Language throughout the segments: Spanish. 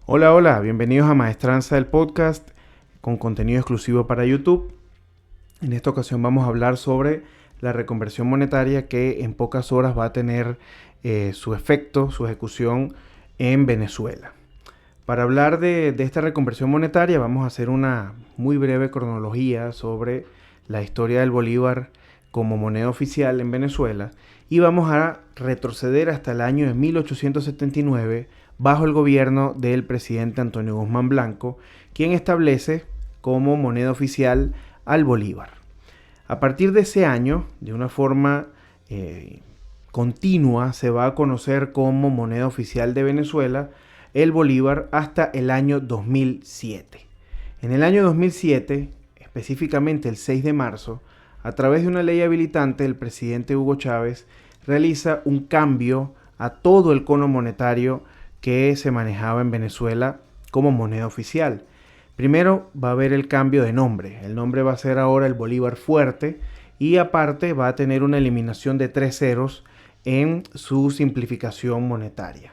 Hola, hola, bienvenidos a Maestranza del Podcast con contenido exclusivo para YouTube. En esta ocasión vamos a hablar sobre la reconversión monetaria que en pocas horas va a tener su efecto, su ejecución en Venezuela. Para hablar de esta reconversión monetaria vamos a hacer una muy breve cronología sobre la historia del bolívar como moneda oficial en Venezuela y vamos a retroceder hasta el año de 1879 bajo el gobierno del presidente Antonio Guzmán Blanco, quien establece como moneda oficial al bolívar. A partir de ese año, de una forma continua, se va a conocer como moneda oficial de Venezuela el bolívar hasta el año 2007. En el año 2007, específicamente el 6 de marzo, a través de una ley habilitante, el presidente Hugo Chávez realiza un cambio a todo el cono monetario que se manejaba en Venezuela como moneda oficial. Primero va a haber el cambio de nombre. El nombre va a ser ahora el Bolívar Fuerte y aparte va a tener una eliminación de 3 ceros en su simplificación monetaria.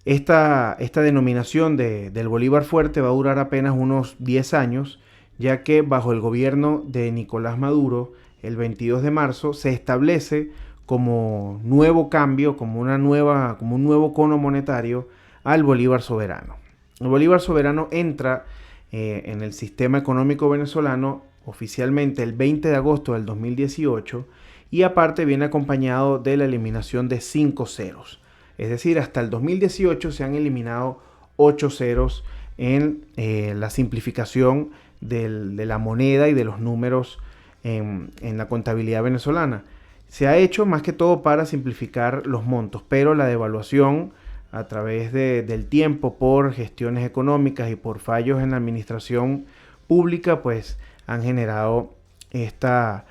Esta denominación del Bolívar Fuerte va a durar apenas unos 10 años, ya que bajo el gobierno de Nicolás Maduro, el 22 de marzo, se establece como nuevo cambio, como un nuevo cono monetario al Bolívar Soberano. El Bolívar Soberano entra en el sistema económico venezolano oficialmente el 20 de agosto del 2018 y aparte viene acompañado de la eliminación de 5 ceros. Es decir, hasta el 2018 se han eliminado 8 ceros en la simplificación de la moneda y de los números en la contabilidad venezolana. Se ha hecho más que todo para simplificar los montos, pero la devaluación a través del tiempo por gestiones económicas y por fallos en la administración pública, pues han generado esta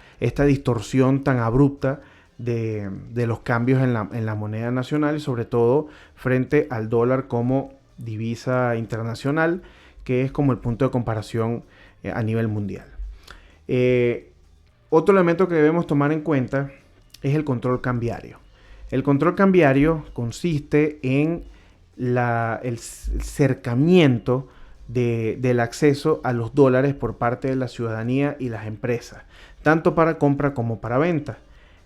distorsión tan abrupta de los cambios en la moneda nacional y sobre todo frente al dólar como divisa internacional, que es como el punto de comparación a nivel mundial. Otro elemento que debemos tomar en cuenta es el control cambiario. El control cambiario consiste en el cercamiento del acceso a los dólares por parte de la ciudadanía y las empresas, tanto para compra como para venta.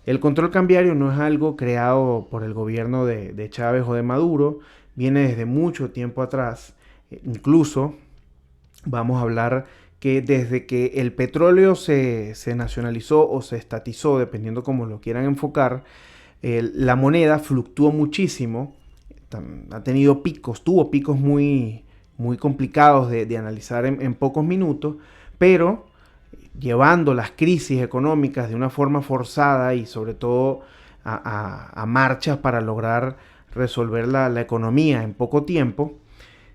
El control cambiario no es algo creado por el gobierno de Chávez o de Maduro, viene desde mucho tiempo atrás. Incluso vamos a hablar que desde que el petróleo se nacionalizó o se estatizó, dependiendo cómo lo quieran enfocar, la moneda fluctuó muchísimo, tuvo picos muy complicados de analizar en pocos minutos, pero llevando las crisis económicas de una forma forzada y sobre todo a marchas para lograr resolver la economía en poco tiempo,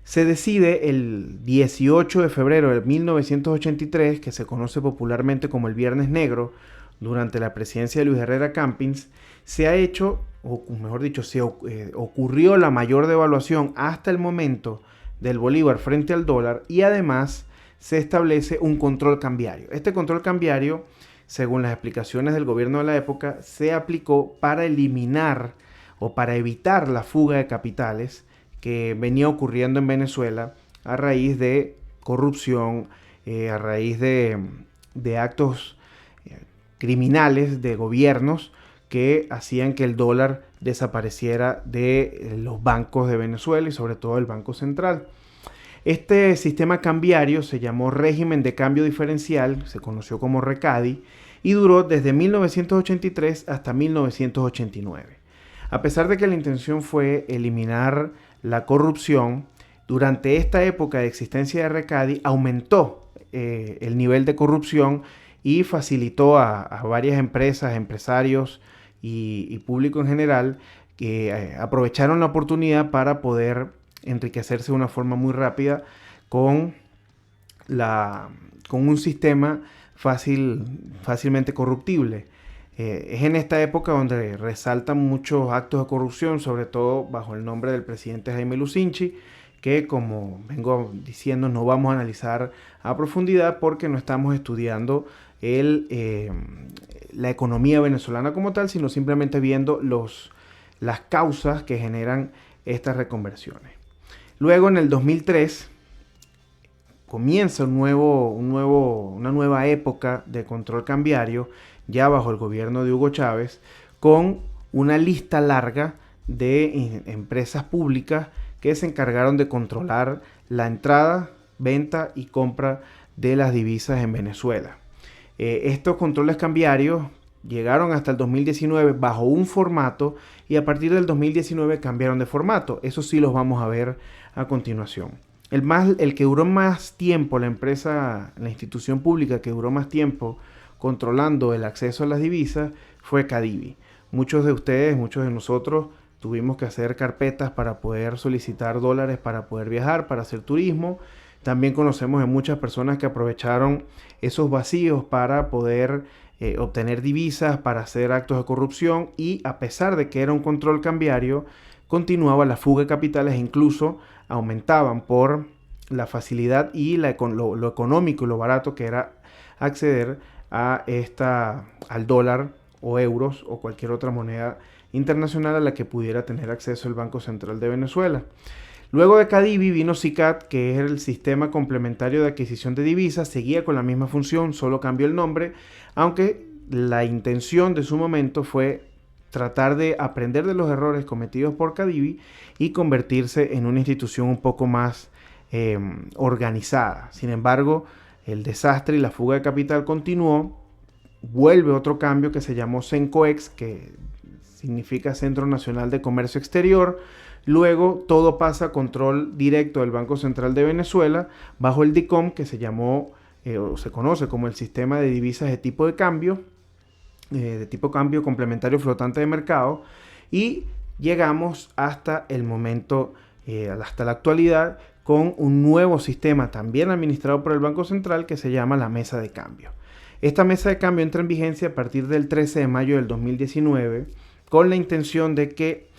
se decide el 18 de febrero de 1983, que se conoce popularmente como el Viernes Negro, durante la presidencia de Luis Herrera Campins, se ha hecho, o mejor dicho, ocurrió la mayor devaluación hasta el momento del bolívar frente al dólar y además se establece un control cambiario. Este control cambiario, según las explicaciones del gobierno de la época, se aplicó para eliminar o para evitar la fuga de capitales que venía ocurriendo en Venezuela a raíz de corrupción, a raíz de actos criminales de gobiernos que hacían que el dólar desapareciera de los bancos de Venezuela y sobre todo el Banco Central. Este sistema cambiario se llamó régimen de cambio diferencial, se conoció como RECADI, y duró desde 1983 hasta 1989. A pesar de que la intención fue eliminar la corrupción, durante esta época de existencia de RECADI aumentó el nivel de corrupción y facilitó a varias empresas, empresarios y público en general que aprovecharon la oportunidad para poder enriquecerse de una forma muy rápida con un sistema fácilmente corruptible. Es en esta época donde resaltan muchos actos de corrupción, sobre todo bajo el nombre del presidente Jaime Lucinchi, que como vengo diciendo no vamos a analizar a profundidad porque no estamos estudiando la economía venezolana como tal, sino simplemente viendo las causas que generan estas reconversiones. Luego en el 2003 comienza una nueva época de control cambiario, ya bajo el gobierno de Hugo Chávez, con una lista larga de empresas públicas que se encargaron de controlar la entrada, venta y compra de las divisas en Venezuela. Estos controles cambiarios llegaron hasta el 2019 bajo un formato y a partir del 2019 cambiaron de formato. Eso sí los vamos a ver a continuación. El que duró más tiempo, la institución pública que duró más tiempo controlando el acceso a las divisas fue Cadivi. Muchos de ustedes, muchos de nosotros tuvimos que hacer carpetas para poder solicitar dólares para poder viajar, para hacer turismo. También conocemos de muchas personas que aprovecharon esos vacíos para poder obtener divisas, para hacer actos de corrupción, y a pesar de que era un control cambiario, continuaba la fuga de capitales e incluso aumentaban por la facilidad y lo económico y lo barato que era acceder al dólar o euros o cualquier otra moneda internacional a la que pudiera tener acceso el Banco Central de Venezuela. Luego de Cadivi vino SICAD, que es el sistema complementario de adquisición de divisas, seguía con la misma función, solo cambió el nombre, aunque la intención de su momento fue tratar de aprender de los errores cometidos por Cadivi y convertirse en una institución un poco más organizada. Sin embargo, el desastre y la fuga de capital continuó. Vuelve otro cambio que se llamó CENCOEX, que significa Centro Nacional de Comercio Exterior. Luego todo pasa a control directo del Banco Central de Venezuela bajo el DICOM, que se llamó o se conoce como el Sistema de Divisas de Tipo Cambio Complementario Flotante de Mercado, y llegamos hasta el momento, hasta la actualidad, con un nuevo sistema también administrado por el Banco Central que se llama la Mesa de Cambio. Esta Mesa de Cambio entra en vigencia a partir del 13 de mayo del 2019 con la intención de que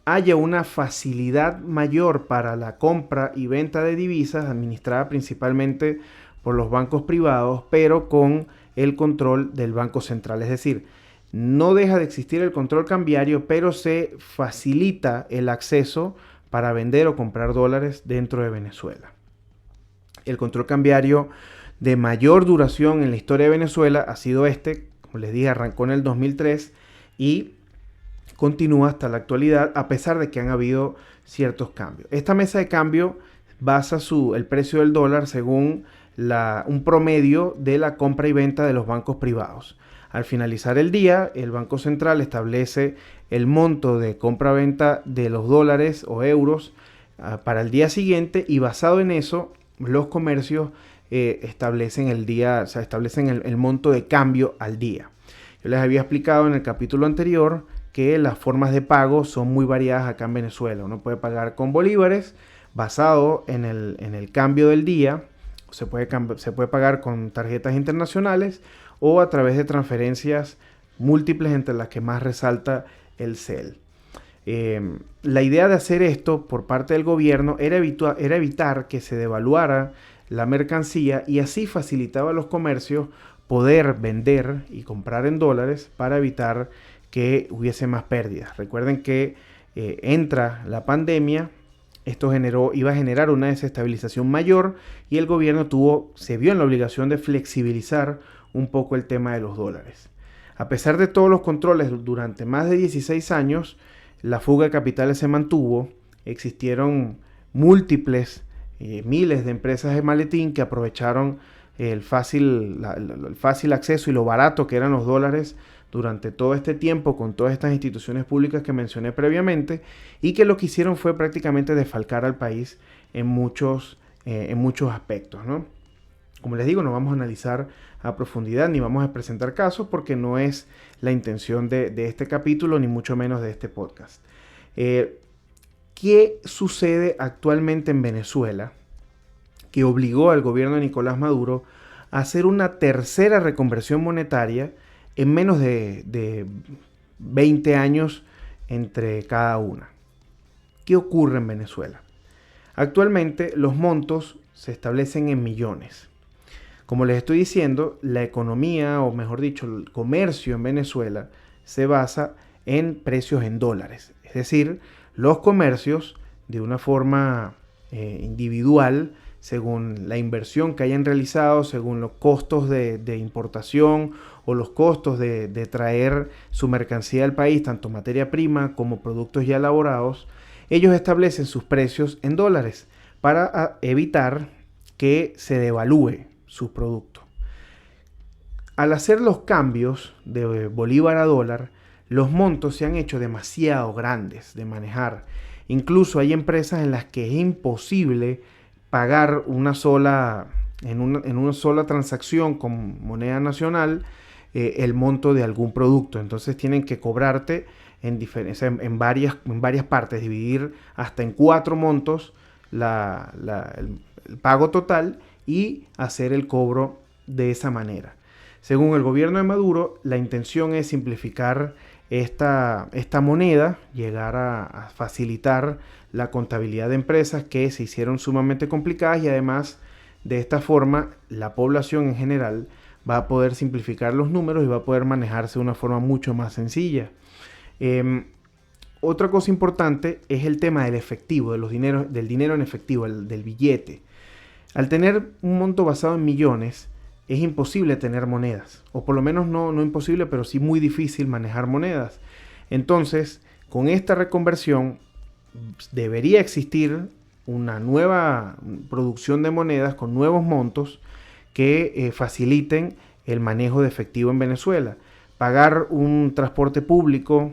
haya una facilidad mayor para la compra y venta de divisas administrada principalmente por los bancos privados, pero con el control del Banco Central. Es decir, no deja de existir el control cambiario, pero se facilita el acceso para vender o comprar dólares dentro de Venezuela. El control cambiario de mayor duración en la historia de Venezuela ha sido como les dije, arrancó en el 2003 y continúa hasta la actualidad, a pesar de que han habido ciertos cambios. Esta mesa de cambio basa el precio del dólar según un promedio de la compra y venta de los bancos privados. Al finalizar el día, el Banco Central establece el monto de compra-venta de los dólares o euros para el día siguiente, y basado en eso, los comercios establecen el monto de cambio al día. Yo les había explicado en el capítulo anterior que las formas de pago son muy variadas acá en Venezuela. Uno puede pagar con bolívares basado en el cambio del día, se puede pagar con tarjetas internacionales o a través de transferencias múltiples, entre las que más resalta el CEL. La idea de hacer esto por parte del gobierno era evitar que se devaluara la mercancía, y así facilitaba a los comercios poder vender y comprar en dólares para evitar que hubiese más pérdidas. Recuerden que entra la pandemia, esto iba a generar una desestabilización mayor, y el gobierno se vio en la obligación de flexibilizar un poco el tema de los dólares. A pesar de todos los controles durante más de 16 años, la fuga de capitales se mantuvo. Existieron múltiples miles de empresas de maletín que aprovecharon el fácil acceso y lo barato que eran los dólares durante todo este tiempo con todas estas instituciones públicas que mencioné previamente, y que lo que hicieron fue prácticamente desfalcar al país en muchos aspectos, ¿no? Como les digo, no vamos a analizar a profundidad ni vamos a presentar casos, porque no es la intención de este capítulo, ni mucho menos de este podcast. ¿Qué sucede actualmente en Venezuela que obligó al gobierno de Nicolás Maduro a hacer una tercera reconversión monetaria en menos de 20 años entre cada una? ¿Qué ocurre en Venezuela? Actualmente los montos se establecen en millones. Como les estoy diciendo, la economía, o mejor dicho, el comercio en Venezuela se basa en precios en dólares. Es decir, los comercios, de una forma individual, según la inversión que hayan realizado, según los costos de importación o los costos de traer su mercancía al país, tanto materia prima como productos ya elaborados. Ellos establecen sus precios en dólares para evitar que se devalúe sus productos. Al hacer los cambios de bolívar a dólar, los montos se han hecho demasiado grandes de manejar. Incluso hay empresas en las que es imposible pagar en una sola transacción con moneda nacional el monto de algún producto. Entonces tienen que cobrarte en varias partes, dividir hasta en 4 montos el pago total y hacer el cobro de esa manera. Según el gobierno de Maduro, la intención es simplificar esta moneda, llegar a facilitar la contabilidad de empresas que se hicieron sumamente complicadas, y además de esta forma la población en general va a poder simplificar los números y va a poder manejarse de una forma mucho más sencilla. Otra cosa importante es el tema del efectivo, del dinero en efectivo, del billete. Al tener un monto basado en millones, es imposible tener monedas, o por lo menos no imposible, pero sí muy difícil manejar monedas. Entonces, con esta reconversión debería existir una nueva producción de monedas con nuevos montos que faciliten el manejo de efectivo en Venezuela. Pagar un transporte público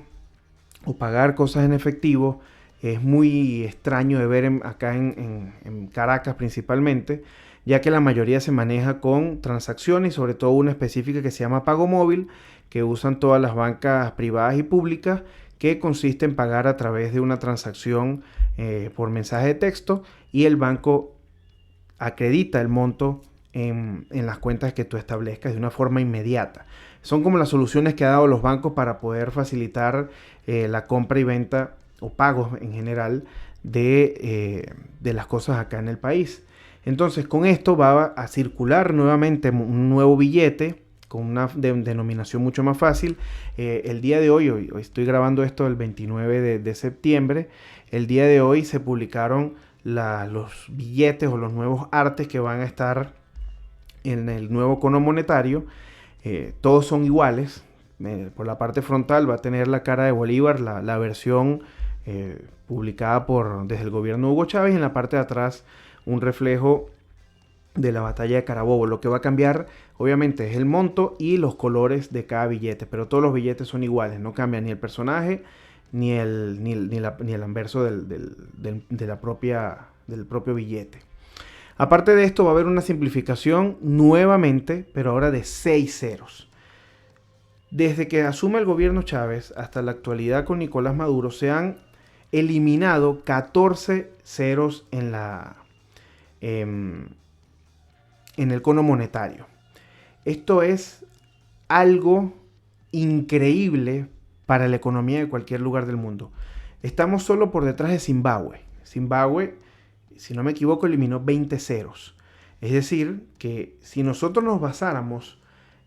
o pagar cosas en efectivo es muy extraño de ver acá en Caracas principalmente, ya que la mayoría se maneja con transacciones, sobre todo una específica que se llama Pago Móvil, que usan todas las bancas privadas y públicas, que consiste en pagar a través de una transacción por mensaje de texto, y el banco acredita el monto en las cuentas que tú establezcas de una forma inmediata. Son como las soluciones que han dado los bancos para poder facilitar la compra y venta o pagos en general de las cosas acá en el país. Entonces, con esto va a circular nuevamente un nuevo billete con una denominación mucho más fácil. El día de hoy estoy grabando esto el 29 de septiembre, el día de hoy se publicaron los billetes o los nuevos artes que van a estar en el nuevo cono monetario. Todos son iguales. Por la parte frontal va a tener la cara de Bolívar, la versión publicada desde el gobierno de Hugo Chávez, y en la parte de atrás un reflejo de la batalla de Carabobo. Lo que va a cambiar obviamente es el monto y los colores de cada billete, pero todos los billetes son iguales, no cambia ni el personaje ni el anverso del propio billete. Aparte de esto, va a haber una simplificación nuevamente, pero ahora de 6 ceros. Desde que asume el gobierno Chávez hasta la actualidad con Nicolás Maduro, se han eliminado 14 ceros en el cono monetario. Esto es algo increíble para la economía de cualquier lugar del mundo. Estamos solo por detrás de Zimbabue. Zimbabue, si no me equivoco, eliminó 20 ceros. Es decir, que si nosotros nos basáramos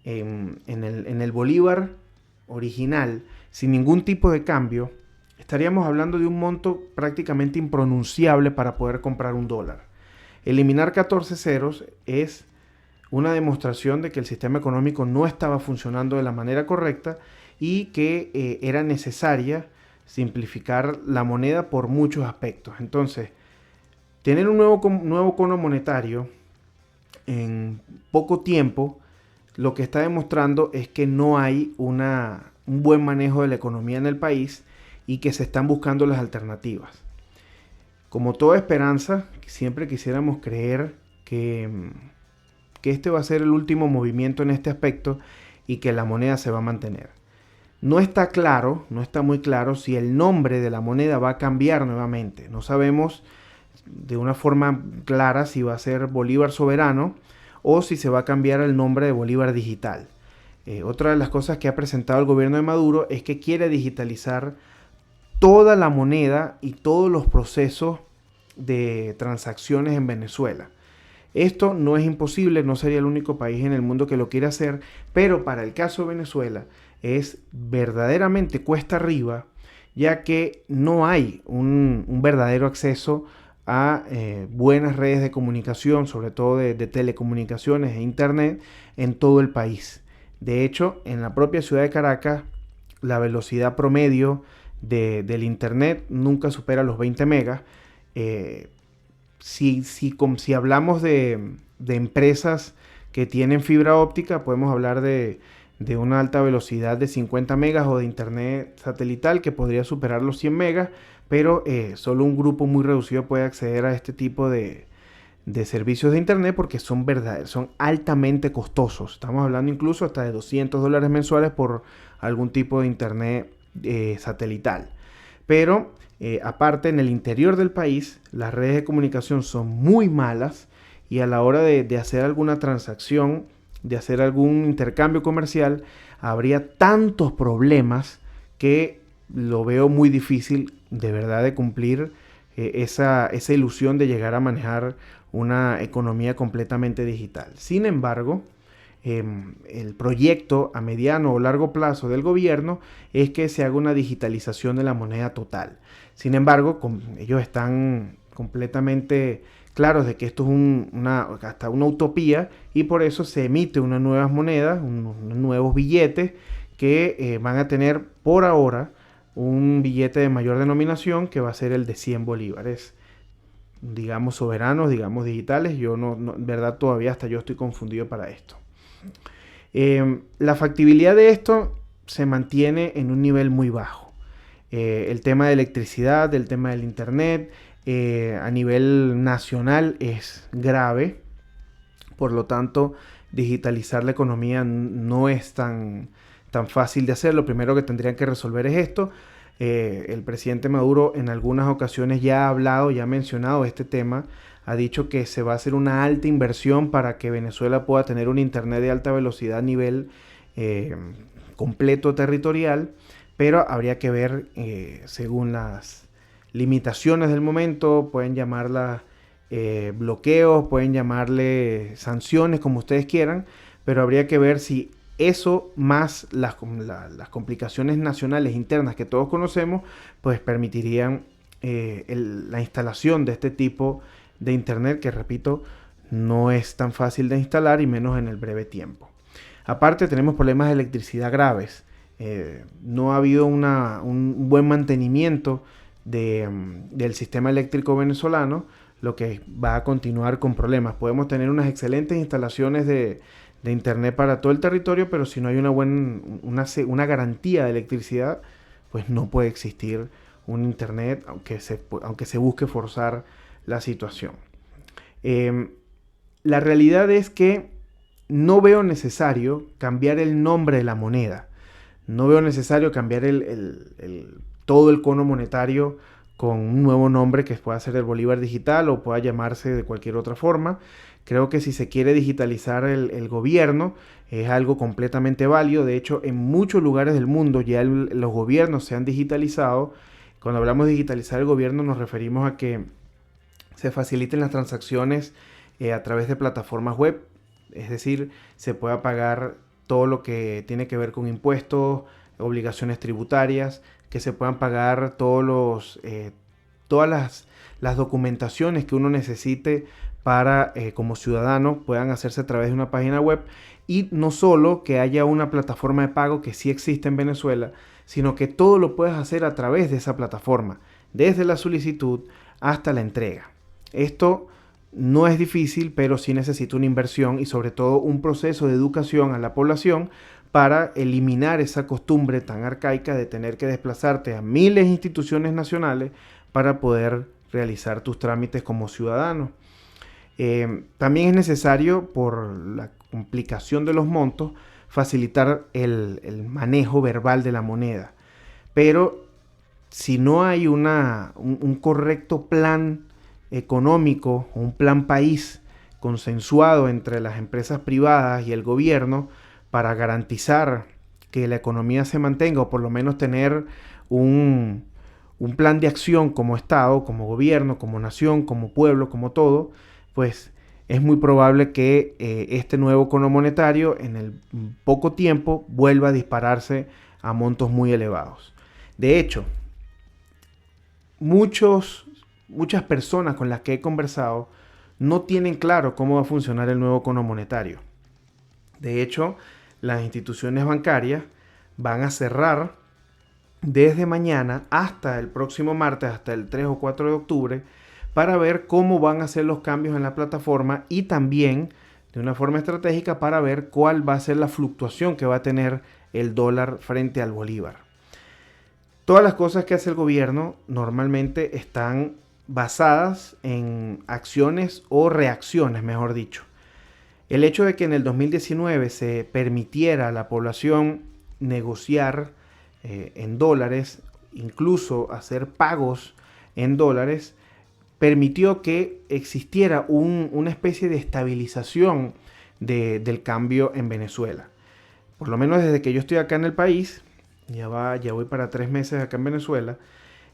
en el bolívar original, sin ningún tipo de cambio, estaríamos hablando de un monto prácticamente impronunciable para poder comprar un dólar. Eliminar 14 ceros es una demostración de que el sistema económico no estaba funcionando de la manera correcta y que era necesaria simplificar la moneda por muchos aspectos. Entonces, tener un nuevo cono monetario en poco tiempo, lo que está demostrando es que no hay un buen manejo de la economía en el país y que se están buscando las alternativas. Como toda esperanza, siempre quisiéramos creer que este va a ser el último movimiento en este aspecto y que la moneda se va a mantener. No está muy claro si el nombre de la moneda va a cambiar nuevamente. No sabemos de una forma clara si va a ser Bolívar Soberano o si se va a cambiar el nombre de Bolívar Digital. Otra de las cosas que ha presentado el gobierno de Maduro es que quiere digitalizar toda la moneda y todos los procesos de transacciones en Venezuela. Esto no es imposible, no sería el único país en el mundo que lo quiere hacer, pero para el caso de Venezuela es verdaderamente cuesta arriba, ya que no hay un verdadero acceso a buenas redes de comunicación, sobre todo de telecomunicaciones e internet en todo el país. De hecho, en la propia ciudad de Caracas, la velocidad promedio del internet nunca supera los 20 megas. Si hablamos de empresas que tienen fibra óptica, podemos hablar de una alta velocidad de 50 megas o de internet satelital que podría superar los 100 megas, pero solo un grupo muy reducido puede acceder a este tipo de servicios de internet porque son altamente costosos. Estamos hablando incluso hasta de $200 mensuales por algún tipo de internet satelital. Pero aparte, en el interior del país, las redes de comunicación son muy malas y a la hora de hacer alguna transacción, de hacer algún intercambio comercial, habría tantos problemas que lo veo muy difícil de verdad de cumplir esa ilusión de llegar a manejar una economía completamente digital. Sin embargo, el proyecto a mediano o largo plazo del gobierno es que se haga una digitalización de la moneda total. Sin embargo, ellos están completamente claros de que esto es hasta una utopía, y por eso se emite unas nuevas monedas, unos nuevos billetes que van a tener por ahora un billete de mayor denominación que va a ser el de 100 bolívares, digamos soberanos, digamos digitales. Yo en verdad todavía hasta yo estoy confundido para esto. La factibilidad de esto se mantiene en un nivel muy bajo. El tema de electricidad, el tema del internet, a nivel nacional es grave. Por lo tanto, digitalizar la economía no es tan fácil de hacer. Lo primero que tendrían que resolver es esto. El presidente Maduro en algunas ocasiones ya ha mencionado este tema. Ha dicho que se va a hacer una alta inversión para que Venezuela pueda tener un internet de alta velocidad a nivel completo territorial, pero habría que ver según las limitaciones del momento. Pueden llamarlas bloqueos, pueden llamarle sanciones, como ustedes quieran, pero habría que ver si eso más las complicaciones nacionales internas que todos conocemos, pues permitirían la instalación de este tipo de internet, que repito, no es tan fácil de instalar y menos en el breve tiempo. Aparte, tenemos problemas de electricidad graves. No ha habido un buen mantenimiento del sistema eléctrico venezolano, lo que va a continuar con problemas. Podemos tener unas excelentes instalaciones de internet para todo el territorio, pero si no hay una garantía de electricidad, pues no puede existir un internet, aunque se busque forzar la situación. La realidad es que no veo necesario cambiar el nombre de la moneda. No veo necesario cambiar todo el cono monetario con un nuevo nombre que pueda ser el Bolívar digital o pueda llamarse de cualquier otra forma. Creo que si se quiere digitalizar el gobierno, es algo completamente válido. De hecho, en muchos lugares del mundo ya los gobiernos se han digitalizado. Cuando hablamos de digitalizar el gobierno, nos referimos a que se faciliten las transacciones a través de plataformas web. Es decir, se pueda pagar todo lo que tiene que ver con impuestos, obligaciones tributarias, que se puedan pagar todas las documentaciones que uno necesite para, como ciudadano, puedan hacerse a través de una página web. Y no solo que haya una plataforma de pago que sí existe en Venezuela, sino que todo lo puedas hacer a través de esa plataforma, desde la solicitud hasta la entrega. Esto no es difícil, pero sí necesita una inversión y sobre todo un proceso de educación a la población para eliminar esa costumbre tan arcaica de tener que desplazarte a miles de instituciones nacionales para poder realizar tus trámites como ciudadano. También es necesario, por la complicación de los montos, facilitar el manejo verbal de la moneda. Pero si no hay un correcto plan económico, un plan país consensuado entre las empresas privadas y el gobierno para garantizar que la economía se mantenga, o por lo menos tener un plan de acción como Estado, como gobierno, como nación, como pueblo, como todo, pues es muy probable que este nuevo cono monetario en el poco tiempo vuelva a dispararse a montos muy elevados. De hecho, muchos muchas personas con las que he conversado no tienen claro cómo va a funcionar el nuevo cono monetario. De hecho, las instituciones bancarias van a cerrar desde mañana hasta el próximo martes, hasta el 3 o 4 de octubre, para ver cómo van a ser los cambios en la plataforma y también de una forma estratégica para ver cuál va a ser la fluctuación que va a tener el dólar frente al bolívar. Todas las cosas que hace el gobierno normalmente están basadas en acciones o reacciones, mejor dicho. El hecho de que en el 2019 se permitiera a la población negociar en dólares, incluso hacer pagos en dólares, permitió que existiera una especie de estabilización del cambio en Venezuela. Por lo menos desde que yo estoy acá en el país, ya voy para 3 meses acá en Venezuela,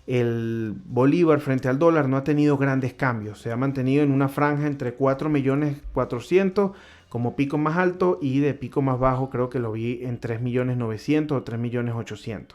el bolívar frente al dólar no ha tenido grandes cambios. Se ha mantenido en una franja entre 4.400.000 como pico más alto y de pico más bajo creo que lo vi en 3.900.000 o 3.800.000.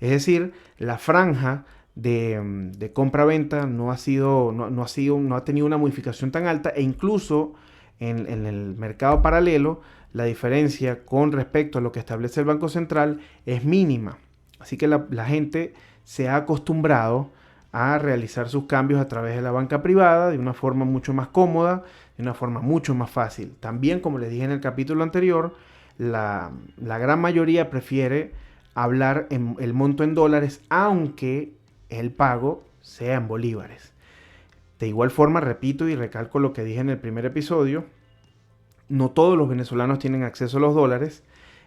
Es decir, la franja de compra-venta no ha tenido una modificación tan alta, e incluso en el mercado paralelo la diferencia con respecto a lo que establece el Banco Central es mínima. Así que la gente se ha acostumbrado a realizar sus cambios a través de la banca privada de una forma mucho más cómoda, de una forma mucho más fácil. También, como les dije en el capítulo anterior, la gran mayoría prefiere hablar en el monto en dólares, aunque el pago sea en bolívares. De igual forma, repito y recalco lo que dije en el primer episodio, no todos los venezolanos tienen acceso a los dólares.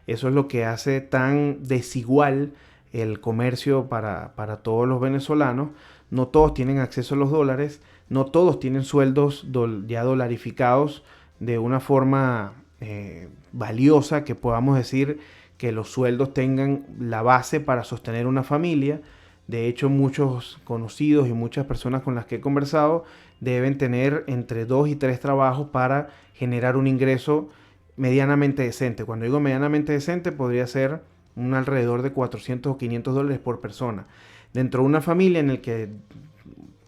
Eso es lo que hace tan desigual el comercio para todos los venezolanos. No todos tienen acceso a los dólares, no todos tienen sueldos ya dolarificados de una forma valiosa, que podamos decir que los sueldos tengan la base para sostener una familia. De hecho, muchos conocidos y muchas personas con las que he conversado deben tener entre 2 y 3 trabajos para generar un ingreso medianamente decente. Cuando digo medianamente decente, podría ser un alrededor de 400 o 500 dólares por persona. Dentro de una familia en el que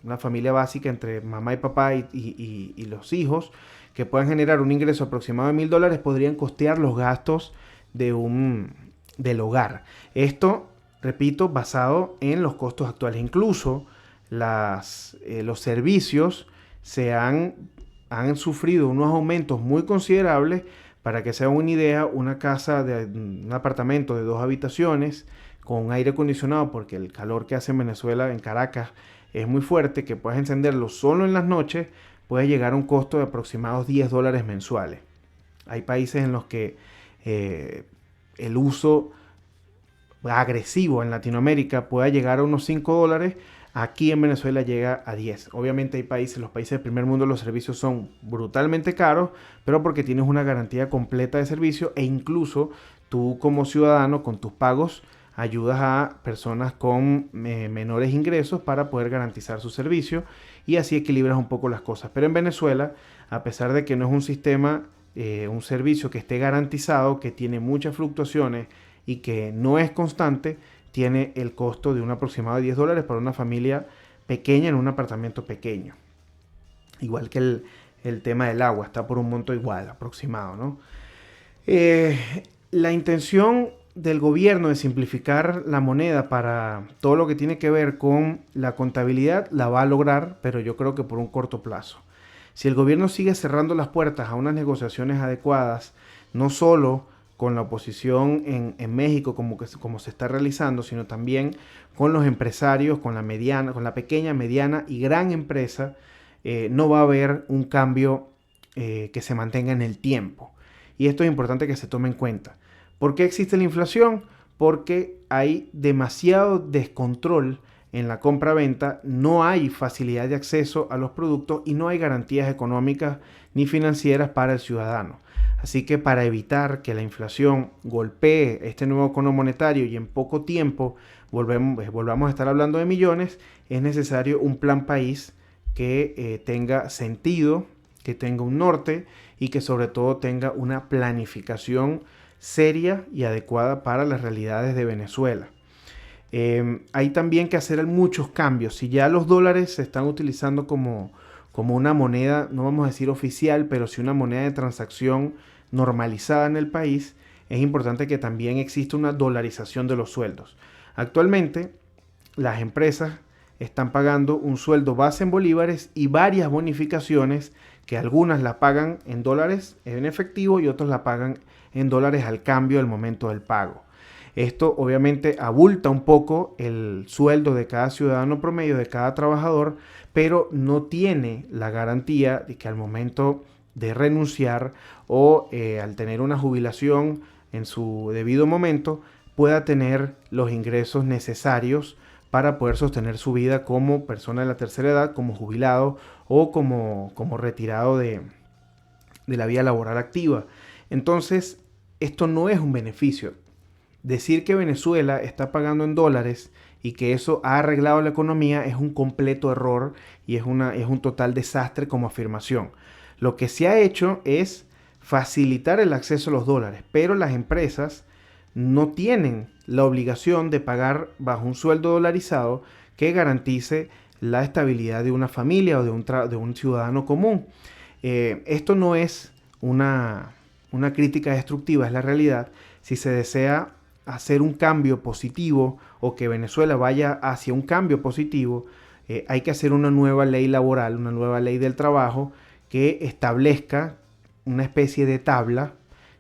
una familia básica entre mamá y papá y los hijos, que puedan generar un ingreso aproximado de $1,000, podrían costear los gastos del hogar. Esto, repito, basado en los costos actuales. Incluso los servicios han sufrido unos aumentos muy considerables. Para que se hagan una idea, un apartamento de 2 habitaciones con aire acondicionado, porque el calor que hace en Venezuela, en Caracas, es muy fuerte, que puedes encenderlo solo en las noches, puede llegar a un costo de aproximados $10 mensuales. Hay países en los que el uso agresivo en Latinoamérica puede llegar a unos $5. Aquí en Venezuela llega a 10. Obviamente los países del primer mundo, los servicios son brutalmente caros, pero porque tienes una garantía completa de servicio, e incluso tú como ciudadano con tus pagos ayudas a personas con menores ingresos para poder garantizar su servicio, y así equilibras un poco las cosas. Pero en Venezuela, a pesar de que no es un sistema, un servicio que esté garantizado, que tiene muchas fluctuaciones y que no es constante, tiene el costo de un aproximado de $10 para una familia pequeña en un apartamento pequeño. Igual que el tema del agua, está por un monto igual, aproximado, ¿no? La intención del gobierno de simplificar la moneda para todo lo que tiene que ver con la contabilidad la va a lograr, pero yo creo que por un corto plazo. Si el gobierno sigue cerrando las puertas a unas negociaciones adecuadas, no solo con la oposición en México como se está realizando, sino también con los empresarios, con la pequeña, mediana y gran empresa, no va a haber un cambio que se mantenga en el tiempo. Y esto es importante que se tome en cuenta. ¿Por qué existe la inflación? Porque hay demasiado descontrol en la compra-venta, no hay facilidad de acceso a los productos y no hay garantías económicas ni financieras para el ciudadano. Así que para evitar que la inflación golpee este nuevo cono monetario y en poco tiempo volvamos a estar hablando de millones, es necesario un plan país que tenga sentido, que tenga un norte y que sobre todo tenga una planificación seria y adecuada para las realidades de Venezuela. Hay también que hacer muchos cambios. Si ya los dólares se están utilizando como una moneda, no vamos a decir oficial, pero sí una moneda de transacción normalizada en el país, es importante que también exista una dolarización de los sueldos. Actualmente, las empresas están pagando un sueldo base en bolívares y varias bonificaciones que algunas la pagan en dólares en efectivo y otros la pagan en dólares al cambio al momento del pago. Esto obviamente abulta un poco el sueldo de cada ciudadano promedio, de cada trabajador, pero no tiene la garantía de que al momento de renunciar o al tener una jubilación en su debido momento pueda tener los ingresos necesarios para poder sostener su vida como persona de la tercera edad, como jubilado o como retirado de la vida laboral activa. Entonces, esto no es un beneficio. Decir que Venezuela está pagando en dólares y que eso ha arreglado la economía es un completo error y es un total desastre como afirmación. Lo que se ha hecho es facilitar el acceso a los dólares, pero las empresas no tienen la obligación de pagar bajo un sueldo dolarizado que garantice la estabilidad de una familia o de un ciudadano común. Esto no es una crítica destructiva, es la realidad. Si se desea hacer un cambio positivo o que Venezuela vaya hacia un cambio positivo, hay que hacer una nueva ley laboral, una nueva ley del trabajo que establezca una especie de tabla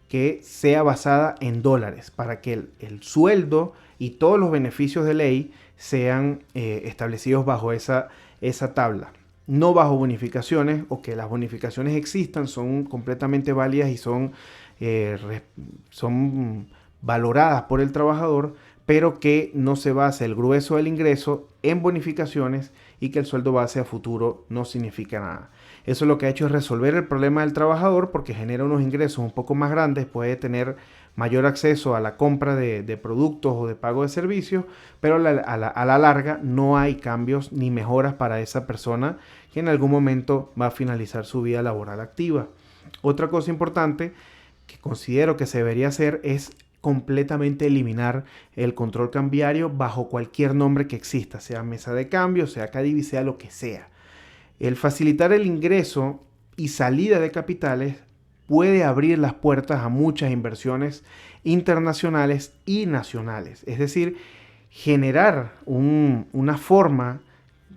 que sea basada en dólares para que el sueldo y todos los beneficios de ley sean establecidos bajo esa tabla. No bajo bonificaciones, o que las bonificaciones existan, son completamente válidas y son valoradas por el trabajador, pero que no se base el grueso del ingreso en bonificaciones y que el sueldo base a futuro no significa nada. Eso lo que ha hecho es resolver el problema del trabajador porque genera unos ingresos un poco más grandes, puede tener mayor acceso a la compra de productos o de pago de servicios, pero a la larga no hay cambios ni mejoras para esa persona que en algún momento va a finalizar su vida laboral activa. Otra cosa importante que considero que se debería hacer es completamente eliminar el control cambiario bajo cualquier nombre que exista, sea mesa de cambio, sea Cadivi, sea lo que sea. El facilitar el ingreso y salida de capitales puede abrir las puertas a muchas inversiones internacionales y nacionales. Es decir, generar una forma,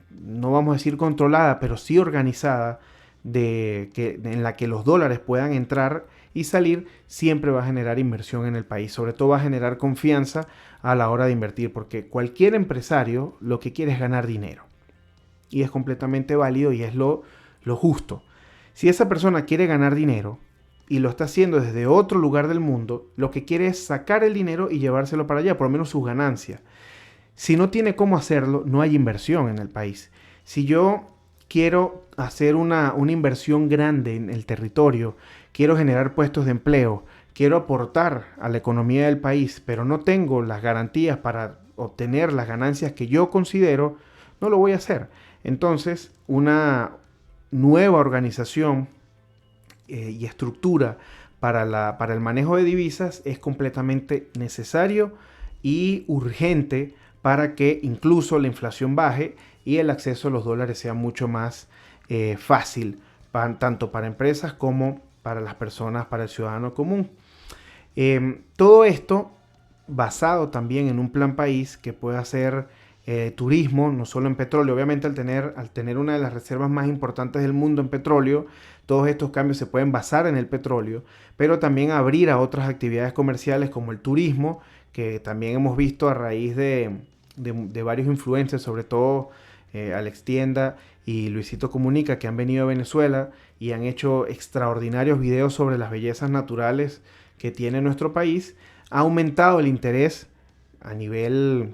no vamos a decir controlada, pero sí organizada, en la que los dólares puedan entrar y salir, siempre va a generar inversión en el país. Sobre todo va a generar confianza a la hora de invertir, porque cualquier empresario lo que quiere es ganar dinero. Y es completamente válido y es lo justo. Si esa persona quiere ganar dinero y lo está haciendo desde otro lugar del mundo, lo que quiere es sacar el dinero y llevárselo para allá, por lo menos sus ganancias. Si no tiene cómo hacerlo, no hay inversión en el país. Si yo quiero hacer una inversión grande en el territorio, quiero generar puestos de empleo, quiero aportar a la economía del país, pero no tengo las garantías para obtener las ganancias que yo considero, no lo voy a hacer. Entonces, una nueva organización y estructura para el manejo de divisas es completamente necesario y urgente para que incluso la inflación baje y el acceso a los dólares sea mucho más fácil, tanto para empresas como para las personas, para el ciudadano común. Todo esto basado también en un plan país que pueda ser turismo, no solo en petróleo. Obviamente al tener una de las reservas más importantes del mundo en petróleo, todos estos cambios se pueden basar en el petróleo, pero también abrir a otras actividades comerciales como el turismo, que también hemos visto a raíz de varios influencers, sobre todo Alex Tienda y Luisito Comunica, que han venido a Venezuela y han hecho extraordinarios videos sobre las bellezas naturales que tiene nuestro país. Ha aumentado el interés a nivel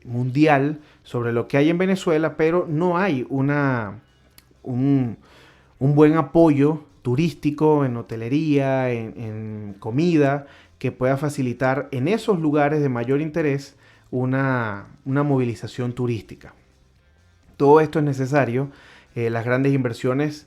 mundial sobre lo que hay en Venezuela, pero no hay un buen apoyo turístico en hotelería, en comida, que pueda facilitar en esos lugares de mayor interés una movilización turística. Todo esto es necesario. Las grandes inversiones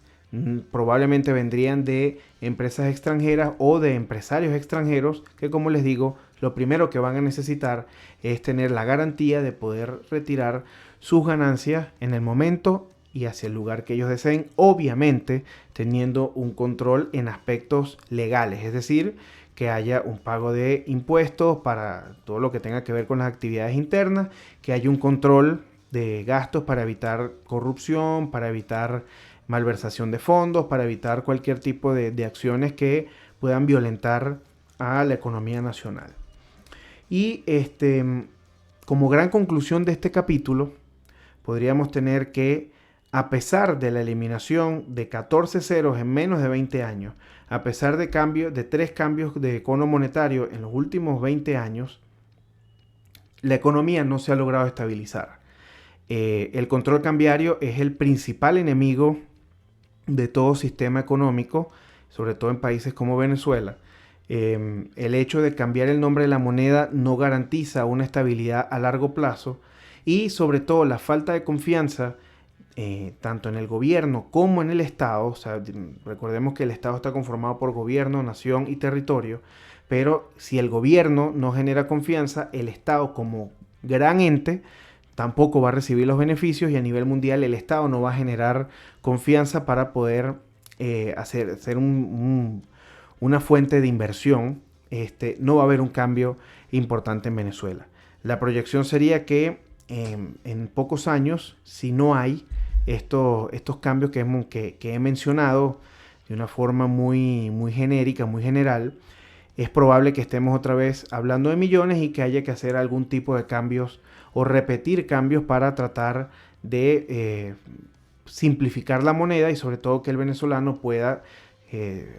probablemente vendrían de empresas extranjeras o de empresarios extranjeros que, como les digo, lo primero que van a necesitar es tener la garantía de poder retirar sus ganancias en el momento y hacia el lugar que ellos deseen, obviamente teniendo un control en aspectos legales, es decir, que haya un pago de impuestos para todo lo que tenga que ver con las actividades internas, que haya un control de gastos para evitar corrupción, para evitar malversación de fondos, para evitar cualquier tipo de acciones que puedan violentar a la economía nacional. Y como gran conclusión de este capítulo, podríamos tener que, a pesar de la eliminación de 14 ceros en menos de 20 años, a pesar de 3 cambios de cono monetario en los últimos 20 años, la economía no se ha logrado estabilizar. El control cambiario es el principal enemigo de todo sistema económico, sobre todo en países como Venezuela. El hecho de cambiar el nombre de la moneda no garantiza una estabilidad a largo plazo y sobre todo la falta de confianza tanto en el gobierno como en el Estado. O sea, recordemos que el Estado está conformado por gobierno, nación y territorio, pero si el gobierno no genera confianza, el Estado como gran ente tampoco va a recibir los beneficios y a nivel mundial el Estado no va a generar confianza para poder hacer una fuente de inversión. No va a haber un cambio importante en Venezuela. La proyección sería que en pocos años, si no hay estos cambios que he mencionado de una forma muy genérica, muy general, es probable que estemos otra vez hablando de millones y que haya que hacer algún tipo de cambios o repetir cambios para tratar de simplificar la moneda y sobre todo que el venezolano pueda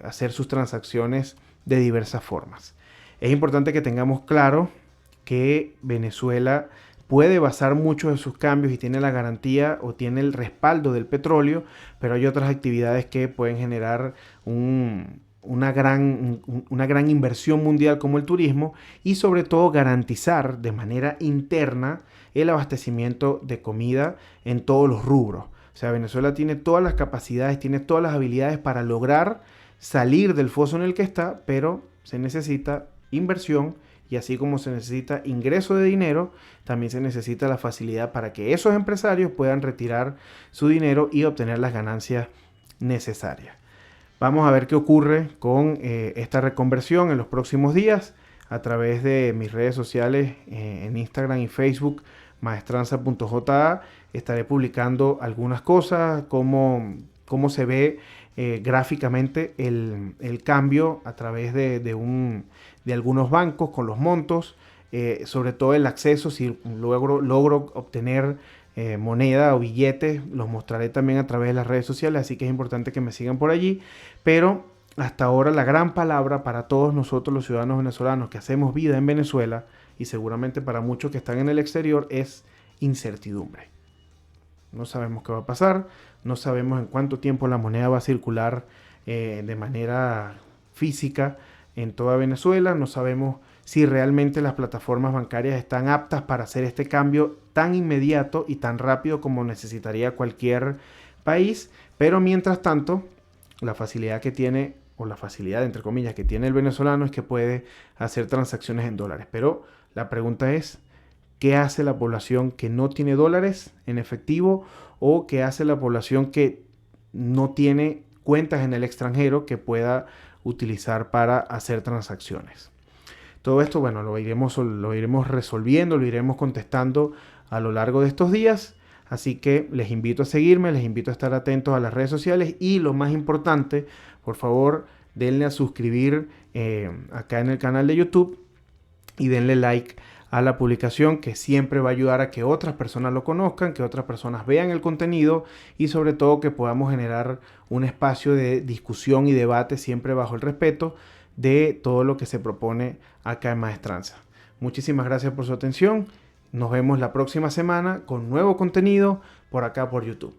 hacer sus transacciones de diversas formas. Es importante que tengamos claro que Venezuela puede basar muchos de sus cambios y tiene la garantía o tiene el respaldo del petróleo, pero hay otras actividades que pueden generar una gran inversión mundial como el turismo y sobre todo garantizar de manera interna el abastecimiento de comida en todos los rubros. O sea, Venezuela tiene todas las capacidades, tiene todas las habilidades para lograr salir del foso en el que está, pero se necesita inversión y así como se necesita ingreso de dinero, también se necesita la facilidad para que esos empresarios puedan retirar su dinero y obtener las ganancias necesarias. Vamos a ver qué ocurre con esta reconversión en los próximos días a través de mis redes sociales en Instagram y Facebook, maestranza.ja. Estaré publicando algunas cosas, cómo se ve gráficamente el cambio a través de algunos bancos con los montos, sobre todo el acceso, si logro obtener moneda o billetes, los mostraré también a través de las redes sociales, así que es importante que me sigan por allí. Pero hasta ahora la gran palabra para todos nosotros los ciudadanos venezolanos que hacemos vida en Venezuela y seguramente para muchos que están en el exterior es incertidumbre. No sabemos qué va a pasar, no sabemos en cuánto tiempo la moneda va a circular de manera física en toda Venezuela, no sabemos si realmente las plataformas bancarias están aptas para hacer este cambio tan inmediato y tan rápido como necesitaría cualquier país, pero mientras tanto, la facilidad que tiene, o la facilidad entre comillas que tiene el venezolano es que puede hacer transacciones en dólares. Pero la pregunta es, ¿qué hace la población que no tiene dólares en efectivo o qué hace la población que no tiene cuentas en el extranjero que pueda utilizar para hacer transacciones? Todo esto, bueno, lo iremos resolviendo, lo iremos contestando a lo largo de estos días. Así que les invito a seguirme, les invito a estar atentos a las redes sociales y lo más importante, por favor, denle a suscribir acá en el canal de YouTube y denle like a la publicación, que siempre va a ayudar a que otras personas lo conozcan, que otras personas vean el contenido y sobre todo que podamos generar un espacio de discusión y debate siempre bajo el respeto de todo lo que se propone acá en Maestranza. Muchísimas gracias por su atención. Nos vemos la próxima semana con nuevo contenido por acá por YouTube.